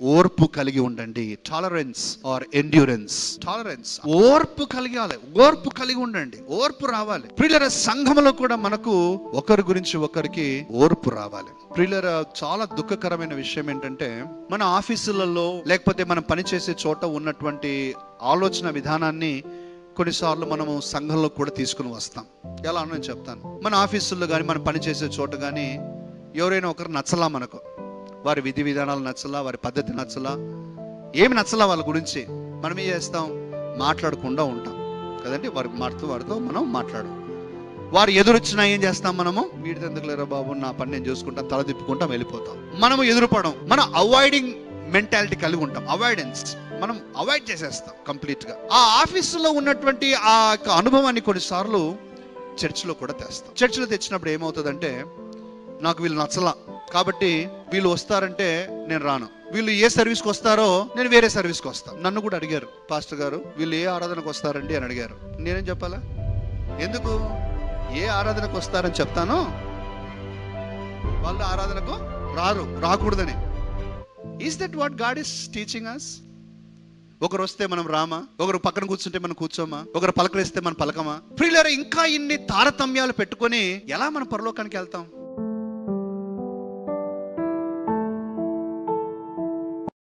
ఓర్పు కలిగి ఉండండి. Tolerance are endurance. టాలరెన్స్, ఓర్పు కలిగాలి, ఓర్పు కలిగి ఉండండి. ఓర్పు రావాలి. ప్రియులర, సంఘములో కూడా మనకు ఒకరి గురించి ఒకరికి ఓర్పు రావాలి. ప్రియులర, చాలా దుఃఖకరమైన విషయం ఏంటంటే, మన ఆఫీసులలో లేకపోతే మనం పనిచేసే చోట ఉన్నటువంటి ఆలోచన విధానాన్ని కొన్నిసార్లు మనము సంఘంలో కూడా తీసుకుని వస్తాం. ఎలా అని నేను చెప్తాను. మన ఆఫీసుల్లో కానీ, మనం పనిచేసే చోట కానీ ఎవరైనా ఒకరు నచ్చలా, మనకు వారి విధి విధానాలు నచ్చలా, వారి పద్ధతి నచ్చలా, ఏమి నచ్చలా వాళ్ళ గురించి, మనం ఏం చేస్తాం? మాట్లాడకుండా ఉంటాం కదండి. వారితో మనం మాట్లాడు. వారు ఎదురొచ్చినా ఏం చేస్తాం? మనము వీడితో ఎందుకు లేరా బాబు, నా పని నేను చూసుకుంటాం, తల తిప్పుకుంటాం, వెళ్ళిపోతాం. మనము ఎదురుపడం, మనం అవాయిడింగ్ మెంటాలిటీ కలిగి ఉంటాం. అవాయిడెన్స్, మనం అవాయిడ్ చేసేస్తాం కంప్లీట్ గా. ఆ ఆఫీసులో ఉన్నటువంటి ఆ అనుభవాన్ని కొన్నిసార్లు చర్చిలో కూడా తెస్తాం. చర్చిలో తెచ్చినప్పుడు ఏమవుతుందంటే, నాకు వీళ్ళు నచ్చలా కాబట్టి వీళ్ళు వస్తారంటే నేను రాను, వీళ్ళు ఏ సర్వీస్కి వస్తారో నేను వేరే సర్వీస్కి వస్తాను. నన్ను కూడా అడిగారు, పాస్టర్ గారు వీళ్ళు ఏ ఆరాధనకు వస్తారండి అని అడిగారు. నేనేం చెప్పాలా? ఎందుకు? ఏ ఆరాధనకు వస్తారని చెప్తాను, వాళ్ళు ఆరాధనకు రాకూడదని. Is that what God is teaching us? ఒకరు వస్తే మనం రామా? ఒకరు పక్కన కూర్చుంటే మనం కూర్చోమా? ఒకరు పలకరిస్తే మనం పలకమా? ప్రియులారా, ఇంకా ఇన్ని తారతమ్యాలు పెట్టుకొని ఎలా మనం పరలోకానికి వెళ్తాం?